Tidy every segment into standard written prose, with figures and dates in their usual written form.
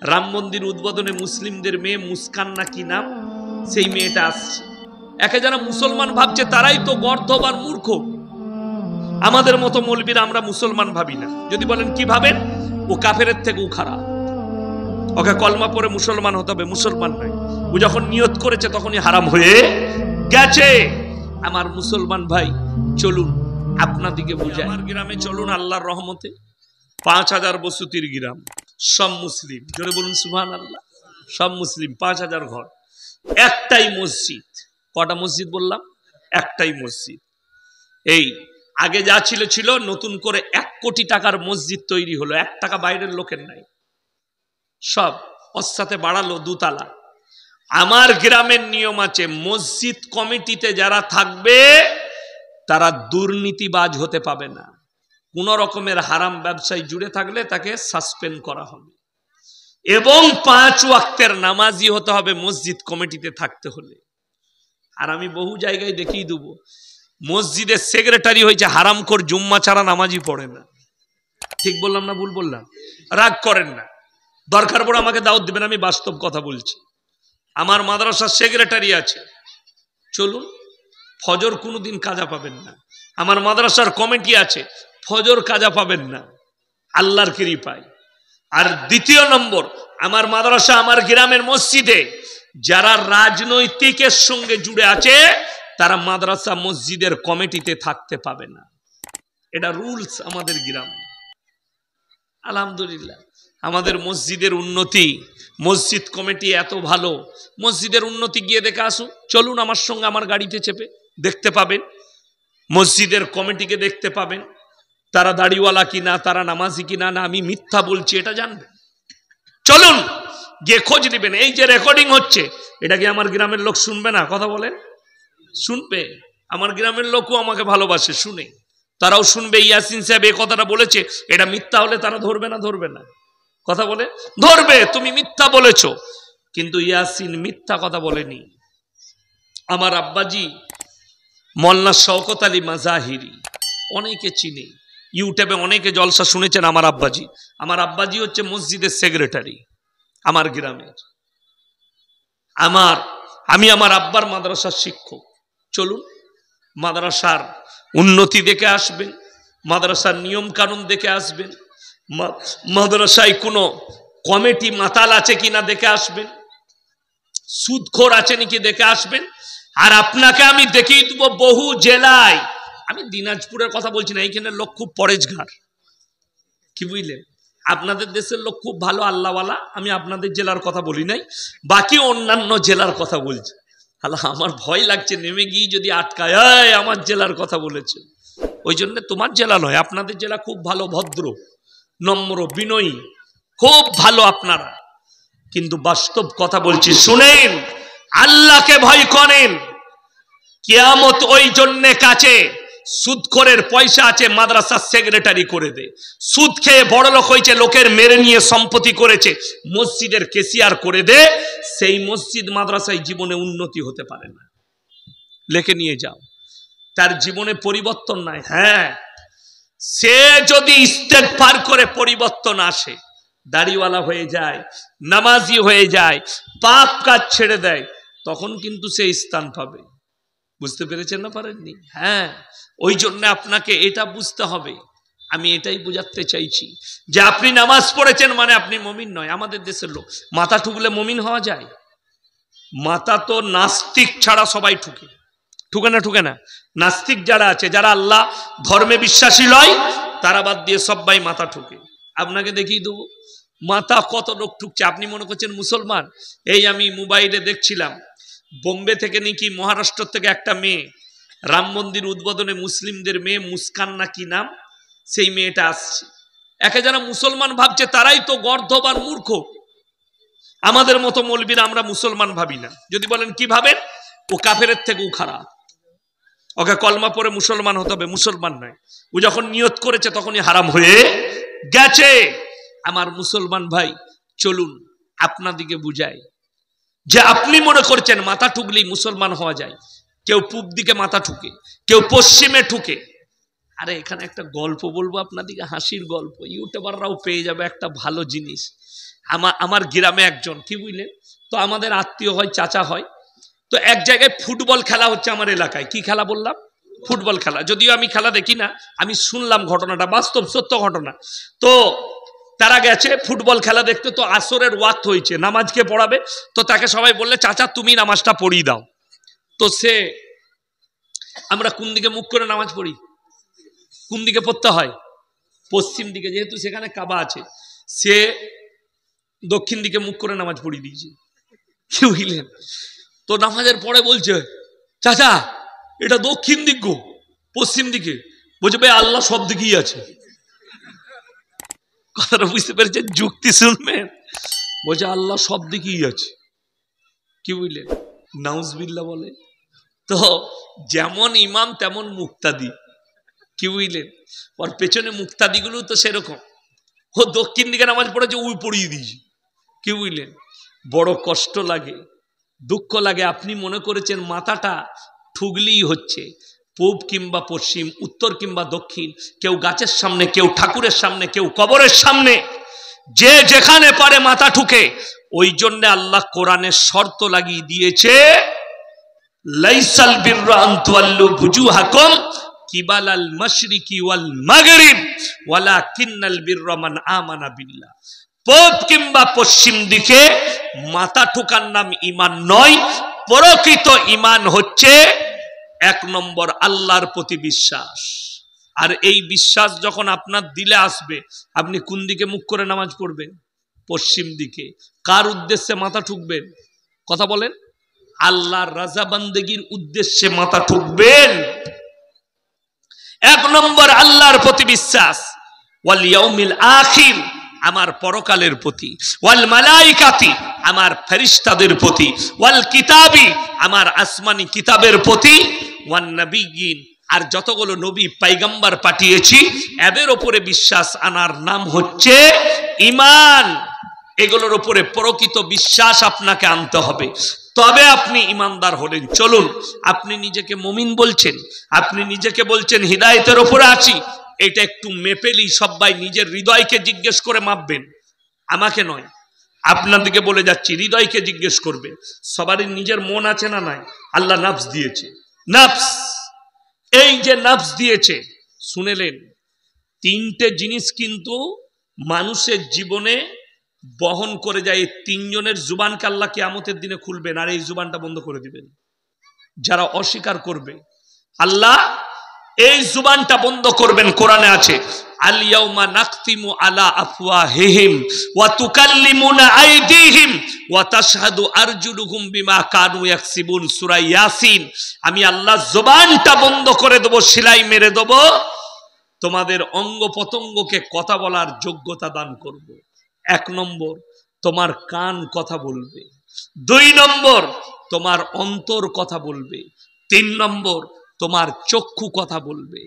রাম মন্দির উদ্বোধনে মুসলিমদের মেয়ে মুস্কান না কি নাম, সেই মেয়েটা আসছে। একে যারা মুসলমান ভাবছে তারাই তো গর্ধব আর মূর্খ। আমাদের মতো মৌলবীরা আমরা মুসলমান ভাবি না। যদি বলেন কি ভাবেন, ও কাফেরের থেকেও খারাপ, ওকে কলমা পরে মুসলমান হতে হবে, মুসলমান নয়। ও যখন নিয়ত করেছে তখনই হারাম হয়ে গেছে। আমার মুসলমান ভাই চলুন আপনাদিকে বুঝাই। আমার গ্রামে চলুন, আল্লাহর রহমতে 5000 বসতির গ্রাম, সব মুসলিম। জোরে বলুন সুবহানাল্লাহ। সব মুসলিম, 5000 ঘর, একটাই মসজিদ। কটা মসজিদ বললাম? একটাই মসজিদ। এই আগে যা ছিল ছিল, নতুন করে 1 কোটি টাকার মসজিদ তৈরি হলো, 1 টাকা বাইরের লোকের নাই, সব ওর সাথে বাড়ালো 2 তালা। আমার গ্রামের নিয়ম আছে, মসজিদ কমিটিতে যারা থাকবে তারা দুর্নীতিবাজ হতে পাবে না। কোন রকমের হারাম ব্যবসায় জুড়ে থাকলে তাকে সাসপেন্ড করা হবে, এবং 5 ওয়াক্তের নামাজি হতে হবে মসজিদ কমিটিতে থাকতে হলে। আর আমি বহু জায়গায় দেখিয়ে দেবো, মসজিদের সেক্রেটারি হয়েছে হারামখোর, জুম্মা ছাড়া নামাজি পড়ে না। ঠিক বললাম না ভুল বললাম? রাগ করেন না, দরকার পড়ে আমাকে দাওয়াত দিবেন, আমি বাস্তব কথা বলছি। আমার মাদ্রাসার সেক্রেটারি আছে, চলুন, ফজর কোনোদিন কাজা পাবেন না। আমার মাদ্রাসার কমিটি আছে, ফজর কাজা পাবেন না, আল্লাহর কৃপায়। আর দ্বিতীয় নম্বর, আমার মাদ্রাসা, আমার গ্রামের মসজিদে যারা রাজনৈতিকের সঙ্গে জুড়ে আছে তারা মাদ্রাসা মসজিদের কমিটিতে থাকতে পাবে না। এটা রুলস আমাদের গ্রামে। আলহামদুলিল্লাহ আমাদের মসজিদের উন্নতি, মসজিদ কমিটি এত ভালো। মসজিদের উন্নতি গিয়ে দেখে আসুন, চলুন আমার সঙ্গে, আমার গাড়িতে চেপে দেখতে পাবেন। মসজিদের কমিটিকে দেখতে পাবেন, তারা দাড়িওয়ালা কিনা, তারা নামাজি কিনা, না আমি মিথ্যা বলছি এটা জানবেন। চলুন গিয়ে খোঁজ নেবেন। এই যে রেকর্ডিং হচ্ছে, এটা কি আমার গ্রামের লোক শুনবে না? কথা বলেন, শুনবে। আমার গ্রামের লোকও আমাকে ভালোবাসে, শুনে তারাও শুনবে। ইয়াসিন সাহেব এই কথাটা বলেছে, এটা মিথ্যা হলে তারা ধরবে না? ধরবে না? কথা বলে ধরবে, তুমি মিথ্যা বলেছ। কিন্তু ইয়াসিন মিথ্যা কথা বলেনি। আমার আব্বাজি মোল্লা শওকত আলী মাজাহিরি, অনেকে চিনে, ইউটিউবে অনেকে জলসা শুনেছেন আমার আব্বাজি। আমার আব্বাজি হচ্ছে মসজিদের সেক্রেটারি আমার গ্রামের। আমি আমার আব্বার মাদ্রাসার শিক্ষক। চলুন মাদ্রাসার উন্নতি দেখে আসবেন, মাদ্রাসার নিয়ম কানুন দেখে আসবেন, মাদ্রাসায় কোনো কমিটি মাতাল আছে কিনা দেখে আসবেন, সুদখোর আছে নাকি দেখে আসবেন। আর আপনাকে আমি দেখিয়ে দেবো বহু জেলায়, আমি দিনাজপুরের কথা বলছি না, এইখানে লোক খুব পরেজগার, কি বুঝলেন? আপনাদের দেশের লোক খুব ভালো আল্লাহওয়ালা, আমি আপনাদের জেলার কথা বলি নাই, বাকি অন্যান্য জেলার কথা বলছি। আল্লাহ, আমার ভয় লাগছে নেমে গিয়ে যদি আটকায়, আমার জেলার কথা বলেছে। ওই জন্য তোমার জেলা নয়, আপনাদের জেলা খুব ভালো, ভদ্র, নম্র, বিনয়ী, খুব ভালো আপনারা। কিন্তু বাস্তব কথা বলছি, শুনেন, আল্লাহকে ভয় করেন। কিয়ামত ওই জন্য কাছে, সুদখোরের পয়সা আছে মাদ্রাসার সেক্রেটারি করে দে, সুদ খেয়ে বড় লোক হয়েছে, লোকের মেরে নিয়ে সম্পত্তি করেছে, মসজিদের কেসিয়ার করে দে, সেই মসজিদ মাদ্রাসায় জীবনে উন্নতি হতে পারে না। লেখে নিয়ে যাও, তার জীবনে পরিবর্তন নাই। হ্যাঁ, সে যদি ইস্তেগফার করে পরিবর্তন আসে, দাড়িওয়ালা হয়ে যায়, নামাজি হয়ে যায়, পাপ কাজ ছেড়ে দেয়, তখন কিন্তু সে স্থান পাবে। বুঝতে পেরেছেন না পারেননি? হ্যাঁ, ওই জন্য আপনাকে এটা বুঝতে হবে। আমি এটাই বুঝাতে চাইছি যে আপনি নামাজ পড়েছেন মানে আপনি মুমিন নয়। আমাদের দেশের লোক মাথা ঠুকলে মুমিন হওয়া যায়? মাথা তো নাস্তিক ছাড়া সবাই ঠুকে, ঠুকে না? ঠুকে না? নাস্তিক যারা আছে, যারা আল্লাহ ধর্মে বিশ্বাসী নয়, তারা বাদ দিয়ে সবাই মাথা ঠুকে। আপনাকে দেখিয়ে দেবো মাথা কত লোক ঠুকছে। আপনি মনে করছেন মুসলমান? এই আমি মোবাইলে দেখছিলাম, বোম্বে থেকে নাকি মহারাষ্ট্র থেকে একটা মেয়ে, রাম মন্দির উদ্বোধনে মুসলিমদের মেয়ে মুস্কান না কি নাম, সেই মেয়েটা আসছে। একে যারা মুসলমান ভাবছে তারাই তো গর্ধব আর মূর্খ। আমাদের মতো মৌলবীরা আমরা মুসলমান ভাবি না। যদি বলেন কি ভাবেন, ও কাফেরের থেকেও খারাপ, ওকে কলমা পরে মুসলমান হতে হবে, মুসলমান নয়। ও যখন নিয়ত করেছে তখনই হারাম হয়ে গেছে। আমার মুসলমান ভাই চলুন আপনাদিকে বুঝাই যে আপনি মনে করছেন মাথা ঠুকলেই মুসলমান হওয়া যায়। কেউ পূব দিকে মাথা ঠুকে, কেউ পশ্চিমে ঠুকে। আরে এখানে একটা গল্প বলবো আপনাদেরকে, হাসির গল্প, ইউটিউবাররাও পেয়ে যাবে একটা ভালো জিনিস। আমার গ্রামে একজন, কি বুঝলেন, তো আমাদের আত্মীয় হয়, চাচা হয়, তো এক জায়গায় ফুটবল খেলা হচ্ছে আমার এলাকায়। কি খেলা বললাম? ফুটবল খেলা। যদিও আমি খেলা দেখি না, আমি শুনলাম ঘটনাটা, বাস্তব সত্য ঘটনা। তো তারা গেছে ফুটবল খেলা দেখতে, তো আসরের ওয়াক্ত হয়েছে, নামাজকে পড়াবে, তো তাকে সবাই বললে চাচা তুমি নামাজটা পড়িয়ে দাও। তো সে, আমরা কোন দিকে মুখ করে নামাজ পড়ি? কোন দিকে পড়তে হয়? পশ্চিম দিকে, যেহেতু সেখানে কাবা আছে, সে দক্ষিণ দিকে মুখ করে নামাজ পড়িয়ে দিয়েছে। কি বুঝলেন? তো নামাজের পরে বলছে চাচা এটা দক্ষিণ দিক গো, পশ্চিম দিকে। বলছে ভাই আল্লাহ সব দিকেই আছে। কথাটা বুঝতে পেরেছেন? যুক্তি শুনবেন। বলছে আল্লাহ সব দিকেই আছে। কি বুঝলেন? নাউজবিল্লাহ বলে। তো যেমন ইমাম তেমন মুক্তাদি। কি বুঝলেন? ওর পেছনে মুক্তাদিগুলো তো সেরকম। ও দক্ষিণ দিকে নামাজ পড়েছে, ওই পড়িয়ে দিয়েছে। কি বুঝলেন? বড় কষ্ট লাগে, দুঃখ লাগে। আপনি মনে করেছেন মাথাটা ঠুগলিই হচ্ছে, পূব কিংবা পশ্চিম, উত্তর কিংবা দক্ষিণ, কেউ গাছের সামনে, কেউ ঠাকুরের সামনে, কেউ কবরের সামনে, যে যেখানে পারে মাথা ঠুকে। ওই জন্য আল্লাহ কোরআনের শর্ত লাগিয়ে দিয়েছে, লাইসাল বিররা আন তুওয়াল্লু বুজুহাকুম কিবালাল মাশরিকি ওয়াল মাগরিব ওয়ালাকিন্নাল বিররা মান আমানা বিল্লাহ। পূব কিংবা পশ্চিম দিকে মাথা ঠুকার নাম ঈমান নয়। প্রকৃত ঈমান হচ্ছে 1 নম্বর আল্লাহর প্রতি বিশ্বাস। আর এই বিশ্বাস যখন আপনার দিলে আসবে, আপনি কোন দিকে মুখ করে নামাজ পড়বেন? পশ্চিম দিকে। কার উদ্দেশ্যে মাথা ঠুকবেন? কথা বলেন। আল্লাহর রাজা বান্দেগীর উদ্দেশ্যে মাথা ঠুকবেন। 1 নম্বর আল্লাহর প্রতি বিশ্বাস, ওয়াল ইয়াউমিল আখির, আমার পরকালের প্রতি, ওয়াল মালাইকাতি, আমার ফেরেশতাদের প্রতি, ওয়াল কিতাবি, আমার আসমানি কিতাবের প্রতি, ওয়ান নবিয়্যিন, আর যতগুলো নবী পয়গম্বর পাঠিয়েছি এদের উপরে বিশ্বাস আনার নাম হচ্ছে ঈমান। এগুলোর উপরে প্রকৃত বিশ্বাস আপনাকে আনতে হবে, তবে আপনি ঈমানদার হলেন। চলুন, আপনি নিজেকে মুমিন বলছেন, আপনি নিজেকে বলছেন হিদায়াতের উপরে আছি, এটা একটু মেপেলি সবাই নিজের হৃদয়কে জিজ্ঞেস করে মাপবেন, আমাকে নয়। আপনাদেরকে বলে যাচ্ছি, হৃদয়কে জিজ্ঞেস করবে। সবারই নিজের মন আছে না নাই? আল্লাহ নফস দিয়েছে। নফস, এই যে নফস দিয়েছে, শুনেলেন, 3টে জিনিস কিন্তু মানুষের জীবনে বহন করে যায়। 3 জনের জুবানকে আল্লাহ কিয়ামতের দিনে খুলবেন, আর এই জুবানটা বন্ধ করে দিবেন। যারা অস্বীকার করবে, আল্লাহ এই জুবানটা বন্ধ করবেন। কোরআনে আছে, আল ইয়াউমা নাখতিমু আলা আফওয়াহিহিম ওয়া তুকাল্লিমুনা আইদিহিম ওয়া তাশহাদু আরজুলুহুম বিমা কানু ইয়াকসিবুন। সূরা ইয়াসিন। আমি আল্লাহ জবানটা বন্ধ করে দেব, সেলাই মেরে দেব, তোমাদের অঙ্গ প্রত্যঙ্গকে কথা বলার যোগ্যতা দান করব। 1 নম্বর তোমার কান কথা বলবে, 2 নম্বর তোমার অন্তর কথা বলবে, 3 নম্বর তোমার চক্ষু কথা বলবে।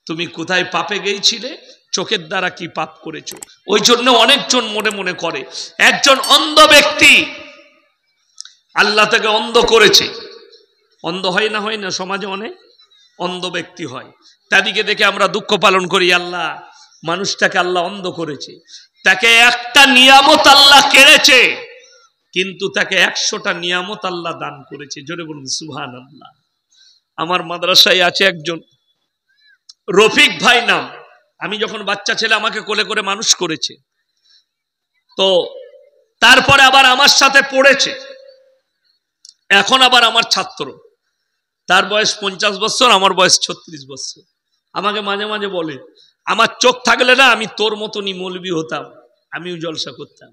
তুমি কোথায় পাপে গিয়েছিলে, চোখের দ্বারা কি পাপ করেছো। ওই জন্য অনেকজন মনে মনে করে, একজন অন্ধ ব্যক্তি আল্লাহ তাকে অন্ধ করেছে। অন্ধ হয় না, হয় না, সমাজে অনেক অন্ধ ব্যক্তি হয়, তাদেরকে দেখে আমরা দুঃখ পালন করি। আল্লাহ মানুষটাকে আল্লাহ অন্ধ করেছে, তাকে একটা নিয়ামত আল্লাহ কেড়েছে, কিন্তু তাকে 100টা নিয়ামত আল্লাহ দান করেছে। জোরে বলুন সুবহানাল্লাহ। আমার মাদ্রাসায় আছে একজন রফিক ভাই নাম, আমি যখন বাচ্চা ছেলে আমাকে কোলে করে মানুষ করেছে, তো তারপরে আবার আমার সাথে পড়েছে, এখন আবার আমার ছাত্র। তার বয়স 50 বছর, আমার বয়স 36 বছর। আমাকে মাঝে মাঝে বলে, আমার চোখ থাকলে না আমি তোর মতনই মৌলবি হতাম, আমিও জলসা করতাম।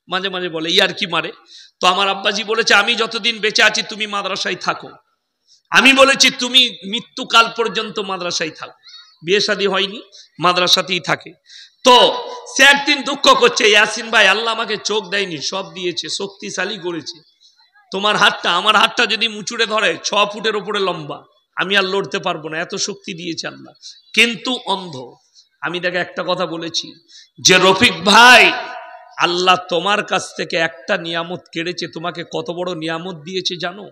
মাঝে মাঝে বলে, ইয়ার কি মারে। তো আমার আব্বাজি বলেছে, আমি যতদিন বেঁচে আছি তুমি মাদ্রাসায় থাকো। আমি বলেছি তুমি মৃত্যুকাল পর্যন্ত মাদ্রাসায় থাকো। বিয়ে শাদী হয়নি, মাদ্রাসাতেই থাকে। তো সে একদিন দুঃখ করছে, ইয়াসিন ভাই আল্লাহ আমাকে চোখ দেয়নি, সব দিয়েছে, শক্তিশালী করেছে। তোমার হাতটা, আমার হাতটা যদি মুচুড়ে ধরে 6 ফুটের উপরে লম্বা, আমি আর লড়তে পারবো না, এত শক্তি দিয়েছে আল্লাহ, কিন্তু অন্ধ। আমি তাকে একটা কথা বলেছি যে রফিক ভাই, আল্লাহ তোমার কাছ থেকে একটা নিয়ামত কেড়েছে, তোমাকে কত বড় নিয়ামত দিয়েছে জানো?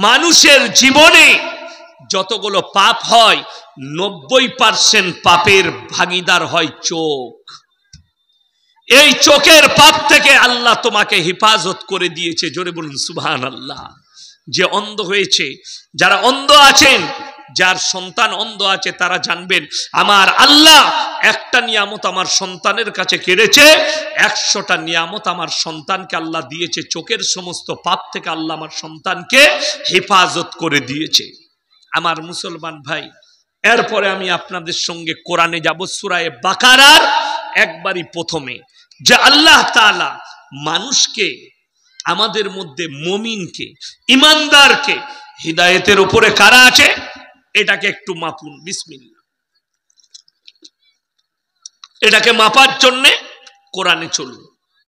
মানুষের জীবনে যতগুলো পাপ হয় 90% পাপের ভাগীদার হয় চোখ। এই চোখের পাপ থেকে আল্লাহ তোমাকে হেফাজত করে দিয়েছে। জোরে বলুন সুবহানাল্লাহ। যে অন্ধ হয়েছে, যারা অন্ধ আছেন, যার সন্তান অন্ধ আছে, তারা জানবেন আমার আল্লাহ একটা নিয়ামত আমার সন্তানের কাছে কেড়েছে, 100টা নিয়ামত আমার সন্তানকে আল্লাহ দিয়েছে। চোখের সমস্ত পাপ থেকে আল্লাহ আমার সন্তানকে হেফাজত করে দিয়েছে। আমার মুসলমান ভাই, এরপরে আমি আপনাদের সঙ্গে কোরআনে যাব, সূরা বাকারার একবারই প্রথমে, যে আল্লাহ তাআলা মানুষকে, আমাদের মধ্যে মুমিনকে, ইমানদারকে হিদায়াতের উপরে কারা আছে এটাকে একটু মাপুন। বিসমিল্লাহ। এটাকে মাপার জন্য কোরআনে চলুন।